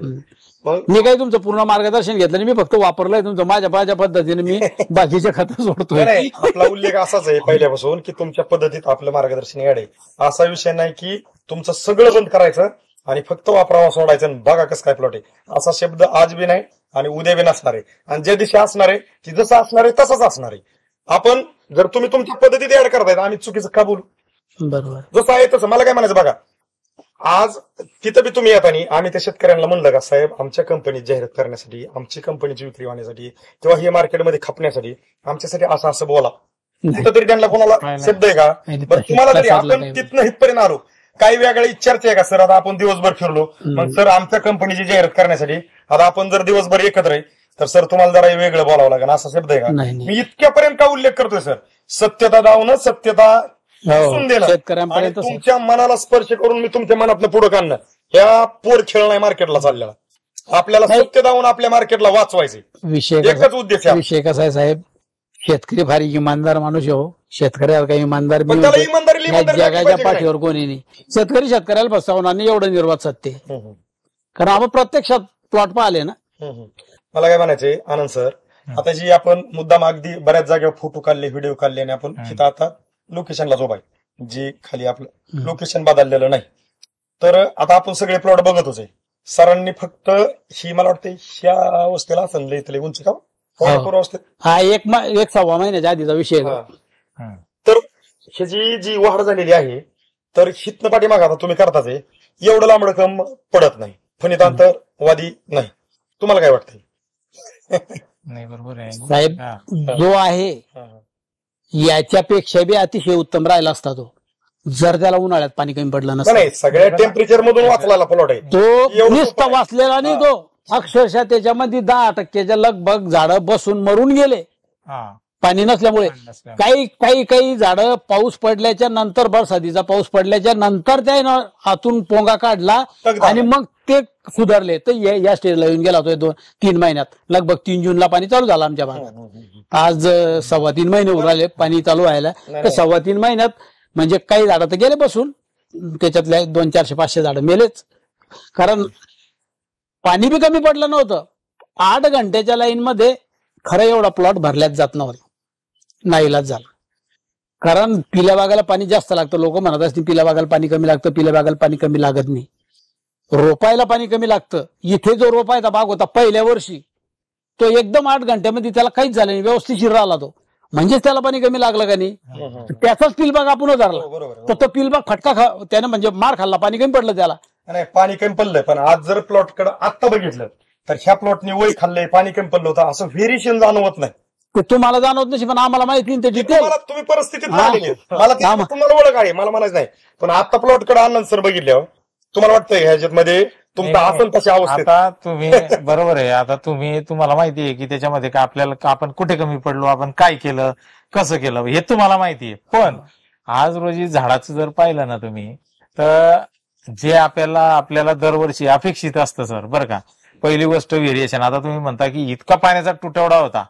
[SPEAKER 1] मी काही तुमचं पूर्ण मार्गदर्शन घेतलं नाही, मी फक्त वापरलंय तुमचं माझ्या पद्धतीने. मी बाकीच्या खत सोडतोय.
[SPEAKER 3] आपला उल्लेख असाच आहे पहिल्यापासून की तुमच्या पद्धतीत आपलं मार्गदर्शन आहे. असा विषय नाही की तुमचं सगळं बंद करायचं आणि फक्त वापरावा सोडायचं आणि बघा कसं काय प्लॉट आहे असा शब्द आज बी नाही आणि उद्या बी नसणार आहे. आणि ज्या दिवशी असणार आहे ती जसं असणार आहे तसंच असणार आहे. आपण जर तुम्ही तुमच्या पद्धतीत ऍड करताय आम्ही चुकीचं का बोलू?
[SPEAKER 1] बरोबर.
[SPEAKER 3] जसं आहे तसं. मला काय म्हणायचं बघा, आज तिथं बी तुम्ही येतानी आम्ही त्या शेतकऱ्यांना म्हणलं का साहेब आमच्या कंपनीत जाहिरात करण्यासाठी, आमची कंपनीची विक्री होण्यासाठी किंवा हे मार्केटमध्ये खपण्यासाठी आमच्यासाठी असं असं बोला. तिथं तरी त्यांना कोणाला शब्द आहे का? बरं तुम्हाला तरी आपण तिथनं हितपर्यंत आलो काही वेगळ्या इच्छार्थ आहे का सर? आता आपण दिवसभर फिरलो मग सर आमच्या कंपनीची जाहिरात करण्यासाठी आता आपण जर दिवसभर एकत्र आहे तर सर तुम्हाला जरा वेगळं बोलावं लागेल असा शब्द आहे का? मी इतक्यापर्यंत का उल्लेख करतोय सर? सत्यता दावणं, सत्यता दिसून देणं,
[SPEAKER 1] शेतकऱ्यांपर्यंत
[SPEAKER 3] तुमच्या मनाला स्पर्श करून मी तुमच्या मनातनं पुढे काढणं, ह्या पोर खेळ नाही मार्केटला चाललेला. आपल्याला सत्य दावून आपल्या मार्केटला वाचवायचे एकच उद्देश आहे.
[SPEAKER 1] विषय कसा आहे साहेब, शेतकरी फार इमानदार माणूस आहे हो. शेतकऱ्याला काही इमानदार
[SPEAKER 3] पण त्याला इमानदारी
[SPEAKER 1] जगाच्या पाठीवर कोणी नाही. शेतकरी शेतकऱ्याला फसवणार नाही एवढं निर्वात सत्य. कारण आपण प्रत्यक्षात प्लॉट पाहिले ना.
[SPEAKER 3] मला काय म्हणायचंय आनंद सर, आता जी आपण मुद्दाम अगदी बऱ्याच जागेवर फोटो काढले, व्हिडिओ काढले आणि आपण तिथं आता लोकेशनला झोप आहे जी खाली आपलं लोकेशन बदललेलं नाही. तर आता आपण सगळे प्लॉट बघत होते. सरांनी फक्त ही मला वाटतं ह्या अवस्थेला असं इथले उंची का अवस्थेत
[SPEAKER 1] हा एक 1.25 महिन्याच्या आधीचा विषय.
[SPEAKER 3] तर ह्याची जी वाढ झालेली आहे तर हितनं पाठीमाग आता तुम्ही करताच आहे एवढं लांब रक्कम पडत नाही, फणितांतरवादी नाही. तुम्हाला काय वाटतंय?
[SPEAKER 2] नाही बरोबर आहे
[SPEAKER 1] साहेब, जो आहे याच्यापेक्षा बी अतिशय उत्तम राहिला असता तो जर त्याला उन्हाळ्यात पाणी कमी पडलं नसतं.
[SPEAKER 3] नाही सगळ्या टेम्परेचर मधून वाचलेला प्लॉट आहे
[SPEAKER 1] तो नुसता वाचलेला नाही. तो अक्षरशः त्याच्यामध्ये 10% लगभग झाडं बसून मरून गेले पाणी नसल्यामुळे. काही झाडं पाऊस पडल्याच्या नंतर, बरसातीचा पाऊस पडल्याच्या नंतर त्या हातून पोंगा काढला आणि मग ते सुधारले. तर या स्टेजला येऊन गेला होता 2-3 महिन्यात. लगभग 3 जूनला पाणी चालू झालं आमच्या भागात. आज 3.25 महिने उराले पाणी चालू व्हायला. तर 3.25 महिन्यात म्हणजे काही झाडं तर गेले बसून, त्याच्यातल्या 200-400-500 झाडं मेलेच. कारण पाणी बी कमी पडलं नव्हतं. 8 घंट्याच्या लाईन मध्ये खरं एवढा प्लॉट भरल्याच जात नव्हता, नाईलाज झाला. कारण पिल्या बागाला पाणी जास्त लागतं. लोक म्हणत असतील पिल्या बागाला पाणी कमी लागतं, पिल्या बागाला पाणी कमी लागत नाही. रोपायला पाणी कमी लागतं. इथे जो रोपायचा भाग होता पहिल्या वर्षी तो एकदम 8 घंट्यामध्ये त्याला काहीच झालं नाही, व्यवस्थित राहिला तो. म्हणजेच त्याला पाणी कमी लागलं का नाही. त्याचाच पिलबाग आपण धरला तर तो पिलबाग फटका त्यानं म्हणजे मार खाल्ला, पाणी कमी पडलं त्याला.
[SPEAKER 3] नाही पाणी कमी पडलं. पण आज जर प्लॉट कडे आत्ता बघितलं तर ह्या प्लॉटने वय खाल्लंय, पाणी कमी पडलं होतं असं व्हेरिएशन जाणवत नाही.
[SPEAKER 1] ते तुम्हाला जाणवत नाही पण आम्हाला माहिती नाही.
[SPEAKER 3] तुम्ही परिस्थितीत राहिलेली मला तुम्हाला ओळख आहे, मला म्हणायचं नाही. पण आता प्लॉट कडे आनंद सर बघितल्यावर तुम्हाला वाटतंय ह्याच्यामध्ये तुमचा आसन तशा अवस्थेत.
[SPEAKER 2] आता तुम्ही बरोबर आहे. आता तुम्हाला माहिती आहे की त्याच्यामध्ये का आपल्याला आपण कुठे कमी पडलो, आपण काय केलं, कसं केलं हे तुम्हाला माहिती आहे. पण आज रोजी झाडाचं जर पाहिलं ना तुम्ही तर जे आपल्याला दरवर्षी अपेक्षित असतं सर, बरं का. पहिली गोष्ट व्हेरिएशन. आता तुम्ही म्हणता की इतका पाण्याचा तुटवडा होता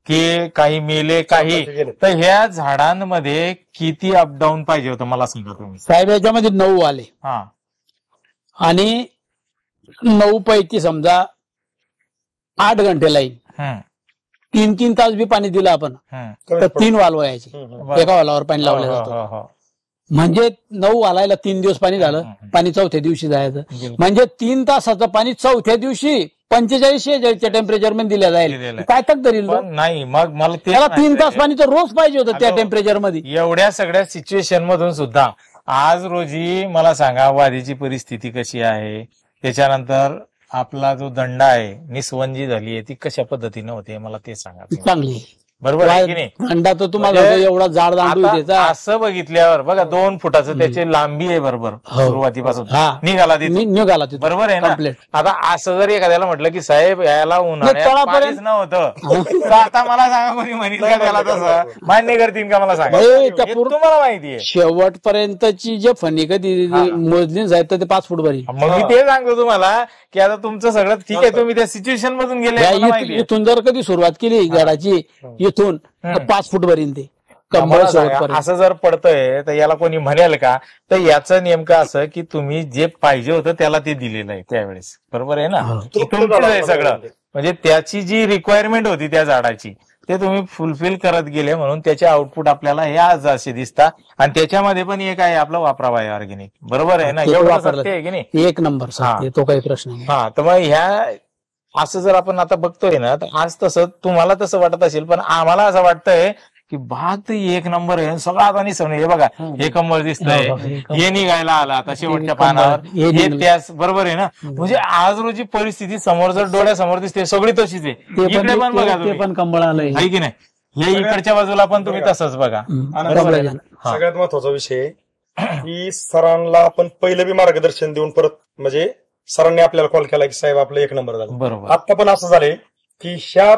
[SPEAKER 2] की काही मेले काही, तर ह्या झाडांमध्ये किती अपडाऊन पाहिजे होतं मला सांगा तुम्ही.
[SPEAKER 1] साहेब याच्यामध्ये 9 आले आणि 9 पैकी समजा 8 घंटे लाईन 3-3 तास बी पाणी दिलं आपण तर 3 वाल व्हायचे. एका वालावर पाणी लावलं जातं. म्हणजे 9 वालायला 3 दिवस पाणी झालं. पाणी 4थ्या दिवशी जायचं. म्हणजे 3 तासाचं पाणी 4थ्या दिवशी 45-46 टेम्परेचर मध्ये दिलं जाईल. काय तक धरील
[SPEAKER 2] नाही. मग मला
[SPEAKER 1] त्याला 3 तास पाणी तर रोज पाहिजे होतं त्या टेम्परेचर मध्ये.
[SPEAKER 2] एवढ्या सगळ्या सिच्युएशन मधून सुद्धा आज रोजी मला सांगा वादीची परिस्थिती कशी आहे, त्याच्यानंतर आपला जो दंड आहे निस्वंजी झाली आहे ती कशा पद्धतीने होते मला ते सांगा.
[SPEAKER 1] चांगली
[SPEAKER 2] बरोबर आहे की नाही.
[SPEAKER 1] अंडा तर तुम्हाला एवढा जाड दांडू त्याचा
[SPEAKER 2] असं बघितल्यावर बघा 2 फुटाचं त्याची लांबी आहे बरोबर सुरुवातीपासून निघाला तिथे बरोबर आहे ना. आता असं जर एखाद्याला म्हटलं की साहेब याला उन्हाळ्यात नव्हतं तर आता मला सांगा कोणी म्हणेल का त्याला तसं मान्य करतील का मला सांगा. तुम्हाला माहितीये
[SPEAKER 1] शेवटपर्यंतची जे फणी कधी मोजली साहेब तर ते 5 फूट भरी.
[SPEAKER 2] मग मी ते सांगतो तुम्हाला की आता तुमचं सगळं ठीक आहे, तुम्ही त्या सिच्युएशन मधून गेले.
[SPEAKER 1] इथून जर कधी सुरुवात केली झाडाची इथून 5 फूट भरीन ते
[SPEAKER 2] असं जर पडतंय तर याला कोणी म्हणेल का. तर याचं नेमकं असं की तुम्ही जे पाहिजे होतं त्याला ते दिलेलं आहे त्यावेळेस, बरोबर आहे ना. तुमचं आहे सगळं. म्हणजे त्याची जी रिक्वायरमेंट होती त्या झाडाची ते तुम्ही फुलफिल करत गेले म्हणून त्याचे आउटपुट आपल्याला हे आज असे दिसतात. आणि त्याच्यामध्ये पण एक आहे आपलं वापराबाई ऑर्गॅनिक, बरोबर आहे ना?
[SPEAKER 1] ते
[SPEAKER 2] एवढं
[SPEAKER 1] वापरलं.
[SPEAKER 2] सत्य आहे की नाही?
[SPEAKER 1] एक नंबर सत्य, तो काही प्रश्न नाही.
[SPEAKER 2] हा, तर मग ह्या असं जर आपण आता बघतोय ना, तर आज तसं तुम्हाला तसं वाटत असेल, पण आम्हाला असं वाटतंय की बाग तर एक नंबर आहे. सगळं आता निसवणे, हे बघा हे कमळ दिसतंय, हे निघायला आला आता शेवटच्या पानावर, हे त्याच, बरोबर आहे ना? म्हणजे आज रोजी परिस्थिती समोर जर डोळ्यासमोर दिसते सगळी तशीच आहे. इकडे पण बघा
[SPEAKER 1] ते पण कंबळ आलंय.
[SPEAKER 2] आहे की नाही? हे इकडच्या बाजूला पण तुम्ही तसंच बघा. बरोबर आहे ना? हा.
[SPEAKER 3] सगळ्यात महत्वाचा विषय की सरांना आपण पहिलं बी मार्गदर्शन देऊन परत म्हणजे सरांनी आपल्याला कॉल केला की साहेब आपलं एक नंबर झालं.
[SPEAKER 2] बरोबर.
[SPEAKER 3] आता पण असं झालंय की ह्या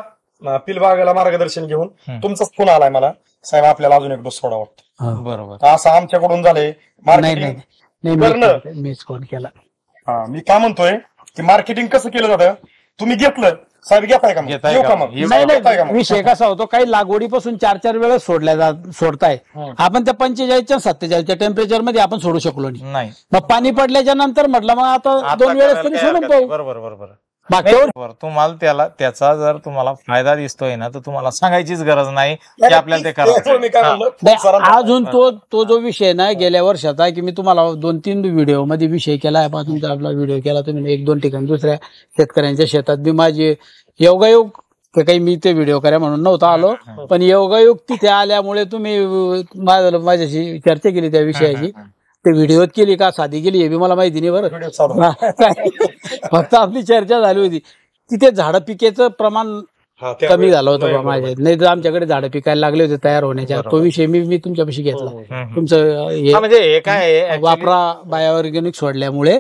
[SPEAKER 3] पिलबागाला मार्गदर्शन घेऊन तुमचाच फोन आलाय मला, साहेब आपल्याला अजून एक डोस सोडा वाटतो.
[SPEAKER 2] बरोबर.
[SPEAKER 3] असं आमच्याकडून झालंय.
[SPEAKER 1] नाही
[SPEAKER 3] मार्केटिंग
[SPEAKER 1] नाही
[SPEAKER 3] करणं.
[SPEAKER 1] मीच फोन केला.
[SPEAKER 3] मी काय म्हणतोय की मार्केटिंग कसं केलं जातं, तुम्ही घेतलं साहेब घेताय का मग?
[SPEAKER 2] घेताय
[SPEAKER 3] येऊ
[SPEAKER 2] का
[SPEAKER 3] का
[SPEAKER 2] मग?
[SPEAKER 3] मग?
[SPEAKER 2] येऊ
[SPEAKER 1] नाही
[SPEAKER 3] घेताय का
[SPEAKER 1] नाही,
[SPEAKER 3] मग?
[SPEAKER 1] विषय कसा होतो, काही लागवडीपासून 4-4 वेळेस सोडताय. आपण त्या 45 47 टेम्परेचर मध्ये आपण सोडू शकलो नाही. मग पाणी पडल्याच्या नंतर म्हटलं मग आता 2 वेळेस तरी सोडून पाहू.
[SPEAKER 2] बरोबर बरोबर.
[SPEAKER 1] मागच्या वेळेस
[SPEAKER 2] बरोबर. तुम्हाला त्याचा जर तुम्हाला फायदा दिसतोय ना, तर तुम्हाला सांगायचीच गरज नाही की आपल्याला ते करावं.
[SPEAKER 3] मी काय म्हणलं,
[SPEAKER 1] नाही,
[SPEAKER 3] सरांना-
[SPEAKER 1] अजून तो जो विषय ना गेल्या वर्षाचा की मी तुम्हाला 2-3 व्हिडिओ मध्ये विषय केला आहे. तुमचा आपला व्हिडिओ केला तुम्ही 1-2 ठिकाणी दुसऱ्या शेतकऱ्यांच्या शेतात बी माझे योगायोग, ते काही मी ते व्हिडिओ करा म्हणून नव्हता आलो, पण योगायोग तिथे आल्यामुळे तुम्ही माझ्याशी चर्चा केली त्या विषयाची. ते व्हिडिओत केली का साधी केली हे बी मला माहिती नाही बरं.
[SPEAKER 3] व्हिडिओ चालू.
[SPEAKER 1] फक्त आपली चर्चा झाली होती. तिथे झाडं पिकेचं प्रमाण
[SPEAKER 3] हा, त्या
[SPEAKER 1] कमी
[SPEAKER 3] वेळेस
[SPEAKER 1] झालं होतं
[SPEAKER 3] नाही,
[SPEAKER 1] बा माझ्या, नाही तर आमच्याकडे झाडं पिकायला लागले होते तयार होण्याच्या. तो विषय मी तुमच्यापाशी घेतला. तुमचं हे
[SPEAKER 2] हा, म्हणजे हे काय आहे, actually-
[SPEAKER 1] वापरा बायोऑर्गॅनिक सोडल्यामुळे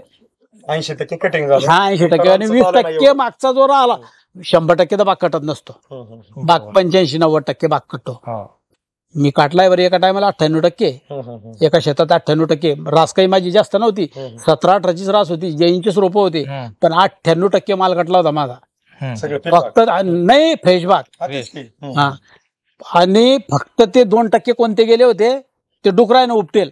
[SPEAKER 3] 80% कटिंग झालं.
[SPEAKER 1] हा 80% आणि 20% मागचा जो राहिला 100% तर बाग कटत नसतो. बाग 85-90% बाग कटतो.
[SPEAKER 2] हा.
[SPEAKER 1] मी काटलाय बरं एका टायमाला 98%, एका शेतात 98%. रास काही माझी जास्त नव्हती, 17-18 रास होती, 80 रोपं होते, पण 98% माल कटला होता माझा.
[SPEAKER 3] सगळं
[SPEAKER 1] फक्त नाही फ्रेश बाग. हा, आणि फक्त ते 2% कोणते गेले होते, ते डुकराने उपटेल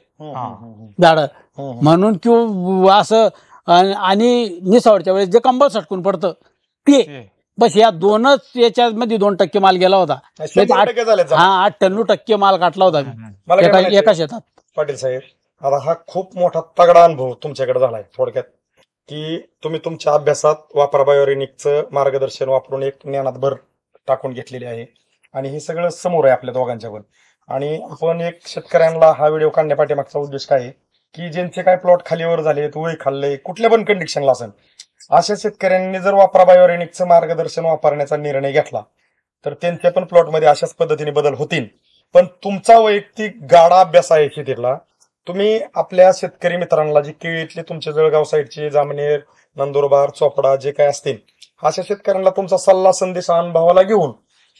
[SPEAKER 1] झाड म्हणून किंवा असं. आणि निसावडच्या वेळेस जे कंबळ सटकून पडतं ते बस, या 2च याच्यामध्ये 2% माल गेला होता.
[SPEAKER 3] 100% झाले.
[SPEAKER 1] हा 98% माल काटला होता
[SPEAKER 3] मला काय म्हणायचंय,
[SPEAKER 1] एका शेतात.
[SPEAKER 3] पाटील साहेब, आता हा खूप मोठा तगडा अनुभव तुमच्याकडे झालाय थोडक्यात, की तुम्ही तुमच्या अभ्यासात वापरा बायोरेनिकचं मार्गदर्शन वापरून एक ज्ञानात भर टाकून घेतलेली आहे. आणि हे सगळं समोर आहे आपल्या दोघांच्या पण. आणि आपण एक शेतकऱ्यांना हा व्हिडिओ काढण्यापाठीमागचा उद्देश काय आहे की ज्यांचे काय प्लॉट खालीवर झाले, वय खाल्ले, कुठल्या पण कंडिशनला असेल, अशा शेतकऱ्यांनी जर वापरा बायोरेनिकचं मार्गदर्शन वापरण्याचा निर्णय घेतला तर त्यांच्या पण प्लॉटमध्ये अशाच पद्धतीने बदल होतील. पण तुमचा वैयक्तिक गाडा अभ्यास आहे शेतीतला, तुम्ही आपल्या शेतकरी मित्रांना जे केळीतले तुमच्या जळगाव साईडचे जामनेर, नंदुरबार, चोपडा जे काय असतील, अशा शेतकऱ्यांना तुमचा सल्ला संदेश अनुभवाला घेऊन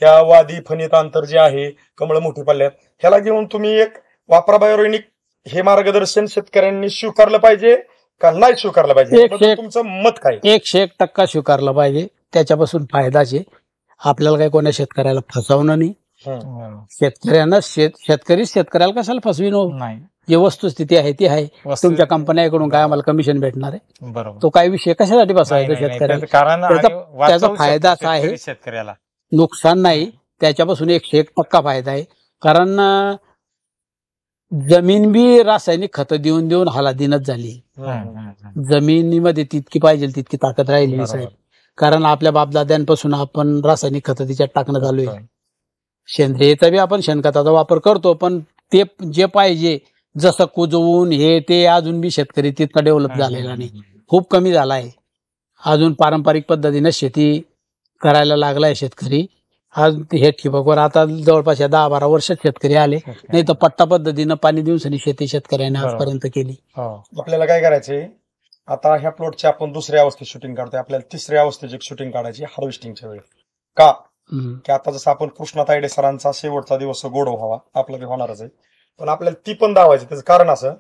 [SPEAKER 3] ह्या वादी फणीत अंतर जे आहे, कमळ मोठी पडल्यात, ह्याला घेऊन तुम्ही एक वापरा बायोरेनिक हे मार्गदर्शन शेतकऱ्यांनी स्वीकारलं पाहिजे का नाही स्वीकारलं पाहिजे, तुमचं मत काय?
[SPEAKER 1] 100% स्वीकारलं पाहिजे. त्याच्यापासून फायदाचे आपल्याला काही कोणा शेतकऱ्याला फसवणं नाही. शेतकऱ्यांना शेतकऱ्याला कशाला फसविन नाही. जे वस्तुस्थिती आहे ती आहे. तुमच्या कंपन्याकडून काय आम्हाला कमिशन भेटणार आहे,
[SPEAKER 2] बरोबर.
[SPEAKER 1] तो काही विषय कशासाठी बसवायचा शेतकऱ्याला?
[SPEAKER 2] कारण
[SPEAKER 1] त्याचा फायदा असा आहे,
[SPEAKER 2] शेतकऱ्याला
[SPEAKER 1] नुकसान नाही. त्याच्यापासून 101% फायदा आहे. कारण जमीन बी रासायनिक खतं देऊन देऊन हलादीनच झाली. जमिनीमध्ये तितकी पाहिजे तितकी ताकद राहिली नाही साहेब. कारण आपल्या बापदाद्यांपासून आपण रासायनिक खतं तिच्यात टाकणं चालू आहे. सेंद्रियचा बी आपण शेणखताचा वापर करतो, पण ते जे पाहिजे जसं कुजवून हे ते अजून बी शेतकरी तितका डेव्हलप झालेला नाही, खूप कमी झाला आहे. अजून पारंपरिक पद्धतीने शेती करायला लागलाय शेतकरी. आज हे ठिबकवर आता जवळपास 10-12 वर्षात शेतकरी आले, नाही तर पट्टा पद्धतीनं पाणी दिवसांनी शेती शेतकऱ्यांनी आजपर्यंत केली.
[SPEAKER 3] आपल्याला काय करायचंय, आता ह्या प्लॉटची आपण दुसऱ्या अवस्थेत शूटिंग काढतोय, आपल्याला तिसऱ्या अवस्थेची शूटिंग काढायची हार्वेस्टिंगच्या वेळी. का की आता जसं आपण कृष्णा तायडे सरांचा शेवटचा दिवस गोड व्हावा, आपला बी होणारच आहे, पण आपल्याला ती पण दावायची. त्याचं कारण असं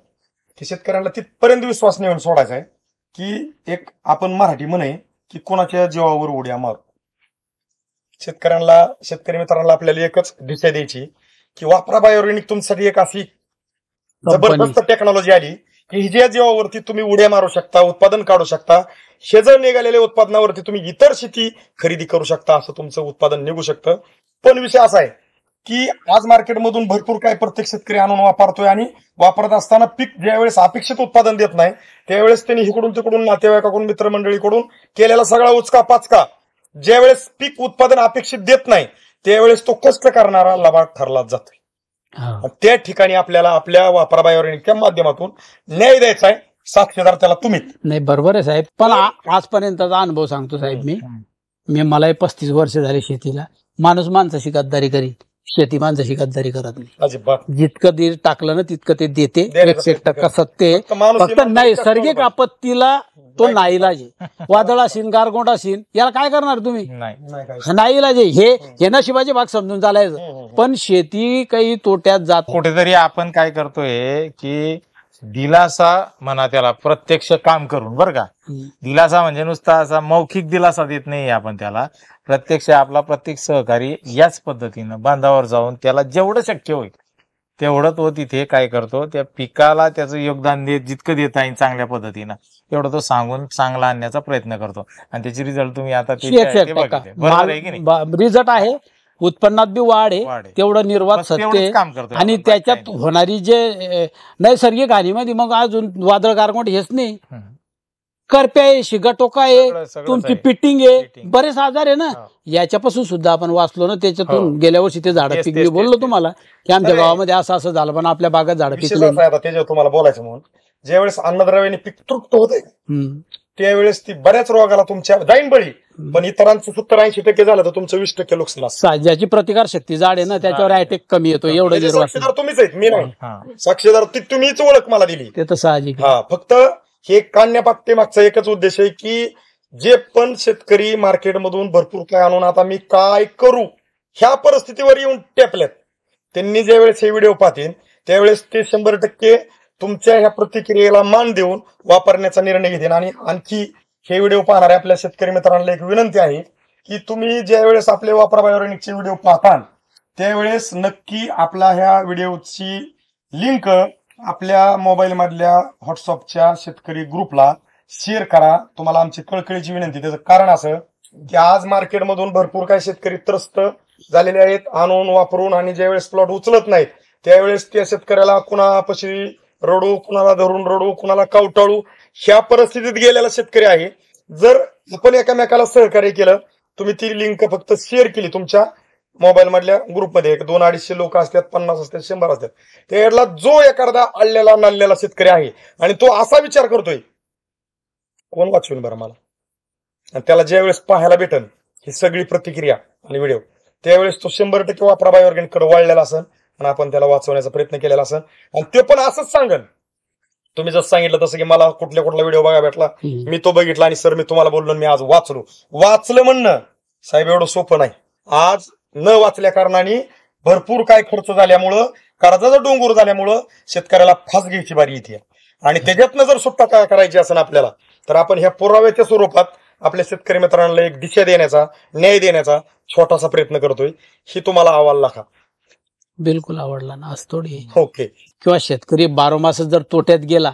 [SPEAKER 3] की शेतकऱ्यांना तिथपर्यंत विश्वास नेऊन सोडायचा आहे की एक आपण मराठी म्हणे की कोणाच्या जीवावर उड्या मार. शेतकरी मित्रांना आपल्याला एकच दिशा द्यायची की वापरा बायोरेनिक तुमच्यासाठी एक अशी जबरदस्त टेक्नॉलॉजी आली की ज्या जीवावरती तुम्ही उड्या मारू शकता, उत्पादन काढू शकता. हे जर निघालेल्या उत्पादनावरती तुम्ही इतर शेती खरेदी करू शकता, असं तुमचं उत्पादन निघू शकतं. पण विषय असा आहे की आज मार्केटमधून भरपूर काय प्रत्येक शेतकरी आणून वापरतोय आणि वापरत असताना पीक ज्यावेळेस अपेक्षित उत्पादन देत नाही त्यावेळेस त्यांनी इकडून तिकडून नातेवाईकाकडून मित्रमंडळीकडून केलेला सगळा उचका पाचका ज्यावेळेस पीक उत्पादन अपेक्षित देत नाही त्यावेळेस तो कष्ट करणारा लबाड ठरला जातो. त्या ठिकाणी आपल्याला आपल्या वापराबाहेरच्या माध्यमातून न्याय द्यायचा आहे. साक्षीदार त्याला तुम्हीच.
[SPEAKER 1] नाही बरोबर आहे साहेब, पण आजपर्यंतचा अनुभव सांगतो साहेब मी मलाही 35 वर्ष झाले शेतीला. माणूस माणसाशी गद्दारी करीत, शेती माणसाशी गद्दारी करत नाही.
[SPEAKER 3] अजिबात.
[SPEAKER 1] जितकं दीड टाकलं ना तितकं ते देते.
[SPEAKER 3] देण्याचा
[SPEAKER 1] 1% सत्य आहे.
[SPEAKER 3] फक्त माणूस
[SPEAKER 1] फक्त नैसर्गिक आपत्तीला तो नाईलाज आहे. वादळ असेल, गारगोंड असेल, याला काय करणार तुम्ही?
[SPEAKER 2] नाही.
[SPEAKER 3] नाही काय.
[SPEAKER 1] नाईलाज आहे. हे नशिबाची भाग समजून चालायचं. पण शेती काही तोट्यात जात
[SPEAKER 2] कुठेतरी आपण काय करतोय की दिलासा म्हणा त्याला प्रत्यक्ष काम करून, बरं का, दिलासा म्हणजे नुसता असा मौखिक दिलासा देत नाही आपण त्याला. प्रत्यक्ष आपला प्रत्येक सहकारी याच पद्धतीनं बांधावर जाऊन त्याला जेवढं शक्य होईल तेवढं तो तिथे काय करतो, त्या पिकाला त्याचं योगदान देत जितकं देता येईल चांगल्या पद्धतीनं तेवढं तो सांगून चांगला आणण्याचा प्रयत्न करतो. आणि त्याचे रिझल्ट तुम्ही आता ते बघितले. बरोबर आहे की नाही?
[SPEAKER 1] रिझल्ट आहे. उत्पन्नात बी वाढ आहे, तेवढं निर्वात
[SPEAKER 2] बस
[SPEAKER 1] सत्य
[SPEAKER 2] तेवढंच
[SPEAKER 1] आहे.
[SPEAKER 2] काम करतोय
[SPEAKER 1] आणि
[SPEAKER 2] आपण,
[SPEAKER 1] त्याच्यात
[SPEAKER 2] बाकी काही
[SPEAKER 1] होणारी जे नैसर्गिक हानीमध्ये मग अजून वादळ गारगोंड हेच नाही.
[SPEAKER 2] नाही.
[SPEAKER 1] करप्या आहे, शिगाटोका आहे,
[SPEAKER 2] सगळंच
[SPEAKER 1] तुमची
[SPEAKER 2] आहे.
[SPEAKER 1] पिटिंग आहे,
[SPEAKER 2] Pitting.
[SPEAKER 1] बरेच आजार आहे ना.
[SPEAKER 2] हा.
[SPEAKER 1] याच्यापासून सुद्धा आपण वाचलो ना. त्याच्यातून
[SPEAKER 2] हो.
[SPEAKER 1] गेल्या वर्षी ते झाडं
[SPEAKER 2] तेच,
[SPEAKER 1] पिकली.
[SPEAKER 2] तेच,
[SPEAKER 1] बोललो
[SPEAKER 2] तेच.
[SPEAKER 1] तुम्हाला की आमच्या
[SPEAKER 3] नाही.
[SPEAKER 1] गावामध्ये असं असं झालं, पण आपल्या बागात झाडं
[SPEAKER 3] विशेष
[SPEAKER 1] पिकले.
[SPEAKER 3] असा आहे आता त्याच्यावर तुम्हाला बोलायचं म्हणून ज्यावेळेस अन्नद्रव्याने पीक तृप्त होते त्यावेळेस ती बऱ्याच रोगाला तुमच्या जाईन बळी. पण इतरांचं 70-80% झालं तर तुमचं 20% नुकसान असतं.
[SPEAKER 1] ज्याची प्रतिकार शक्ती जाड आहे ना त्याच्यावर अटॅक कमी येतो. एवढं
[SPEAKER 3] त्याचे
[SPEAKER 1] निर्वात
[SPEAKER 3] साक्षीदार तुम्हीच आहेत, मी नाही.
[SPEAKER 2] हा.
[SPEAKER 3] साक्षीदार तुम्हीच ओळख मला दिली.
[SPEAKER 1] ते तर साहजिक आहे.
[SPEAKER 3] हा, फक्त हे काढण्यापाठी मागचा एकच उद्देश आहे की जे पण शेतकरी मार्केटमधून भरपूर काय आणून आता मी काय करू ह्या परिस्थितीवर येऊन टेपल्यात, त्यांनी ज्यावेळेस हे व्हिडिओ पाहतील त्यावेळेस ते 100% तुमच्या ह्या प्रतिक्रियेला मान देऊन वापरण्याचा निर्णय घेतील. आणि आणखी हे व्हिडिओ पाहणाऱ्या आपल्या शेतकरी मित्रांना एक विनंती आहे की तुम्ही ज्यावेळेस आपले वापरा बायोरेनिकचे व्हिडिओ पाहताल त्यावेळेस नक्की आपल्या ह्या व्हिडिओची लिंक आपल्या मोबाईल मधल्या व्हॉट्सअपच्या शेतकरी ग्रुपला शेअर करा. तुम्हाला आमची कळकळीची विनंती. त्याचं कारण असं की आज मार्केटमधून भरपूर काही शेतकरी त्रस्त झालेले आहेत आणून वापरून, आणि ज्यावेळेस प्लॉट उचलत नाहीत त्यावेळेस त्या शेतकऱ्याला कुणापाशी रडू, कुणाला धरून रडू, कुणाला कावटाळू ह्या परिस्थितीत गेलेला शेतकरी आहे. जर आपण एकामेकाला सहकार्य केलं, तुम्ही ती लिंक फक्त शेअर केली तुमच्या मोबाईल मधल्या ग्रुपमध्ये, 200-250 लोक असतात, 50 असतात, 100 असतात, त्याला जो एखादा अडलेला नल्लेला शेतकरी आहे आणि तो असा विचार करतोय कोण वाचवेल बरं मला, आणि त्याला ज्यावेळेस पाहायला भेटल ही सगळी प्रतिक्रिया आणि व्हिडिओ त्यावेळेस तो 100% वापरा बायोऑर्गॅनिककडे वळलेला असेल आणि आपण त्याला वाचवण्याचा प्रयत्न केलेला असेल. आणि ते पण असंच सांगेल, तुम्ही जसं सांगितलं तसं की मला कुठल्या व्हिडिओ बघायला भेटला, मी तो बघितला आणि सर मी तुम्हाला बोललो, मी आज वाचलं म्हणणं साहेब एवढं सोपं नाही. आज न वाचल्या कारणाने भरपूर काय खर्च झाल्यामुळं, कर्जाचा डोंगर झाल्यामुळं शेतकऱ्याला फास घ्यायची बारी येते. आणि त्याच्यातनं जर सुट्टा काय करायची असेल आपल्याला तर आपण ह्या पुराव्याच्या स्वरूपात आपल्या शेतकरी मित्रांना एक दिशा देण्याचा, न्याय देण्याचा छोटासा प्रयत्न करतोय. ही तुम्हाला अहवाल लाखा.
[SPEAKER 1] बिलकुल आवडला ना. आज थोडी
[SPEAKER 3] ओके.
[SPEAKER 1] किंवा शेतकरी 12 मास जर तोट्यात गेला,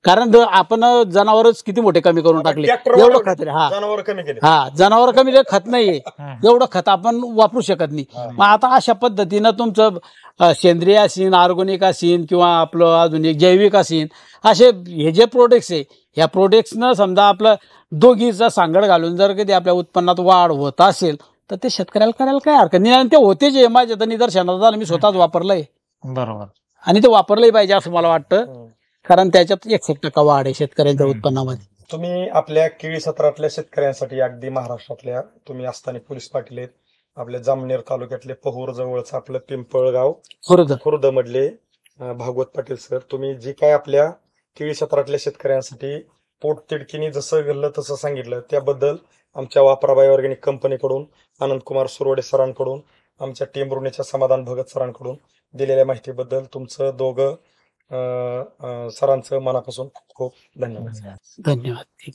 [SPEAKER 1] कारण आपण जनावरच किती मोठे कमी करून टाकले. एवढं खत रे. हा,
[SPEAKER 3] जनावर कमी केले.
[SPEAKER 1] जनावर कमी खत नाहीये, एवढं खत आपण वापरू शकत नाही. मग आता अशा पद्धतीनं तुमचं सेंद्रिय असेल, ऑर्गॅनिक असेल किंवा आपलं अजून एक जैविक असेल, असे हे जे प्रोडक्ट्स आहे ह्या प्रोडक्ट्सनं समजा आपलं दोघीचा सांगड घालून जर कधी आपल्या उत्पन्नात वाढ होत असेल तर ते शेतकऱ्याला करायला काय हरकत नाही. आणि ते होते जे माझ्या तर निदर्शनात झालं, मी स्वतःच वापरलंय.
[SPEAKER 2] बरोबर.
[SPEAKER 1] आणि ते वापरलंही पाहिजे असं मला वाटतं, कारण त्याच्यात 1% वाढ आहे शेतकऱ्यांच्या उत्पन्नामध्ये.
[SPEAKER 3] तुम्ही आपल्या केळी सत्रातल्या शेतकऱ्यांसाठी अगदी महाराष्ट्रातल्या तुम्ही असताना पोलीस पाटील आहेत, आपल्या जामनेर तालुक्यातले पहूर जवळचं आपलं पिंपळगाव खुर्द मधले भागवत पाटील सर, तुम्ही जी काय आपल्या केळी क्षेत्रातल्या शेतकऱ्यांसाठी पोटतिडकीने जसं घडलं तसं सांगितलं त्याबद्दल आमच्या वापरा बायोऑर्गॅनिक कंपनीकडून, आनंदकुमार सुरोडे सरांकडून, आमच्या टीम ऋणीच्या समाधान भगत सरांकडून दिलेल्या माहितीबद्दल तुमचं दोघं सरांचं मनापासून खूप धन्यवाद.
[SPEAKER 1] धन्यवाद.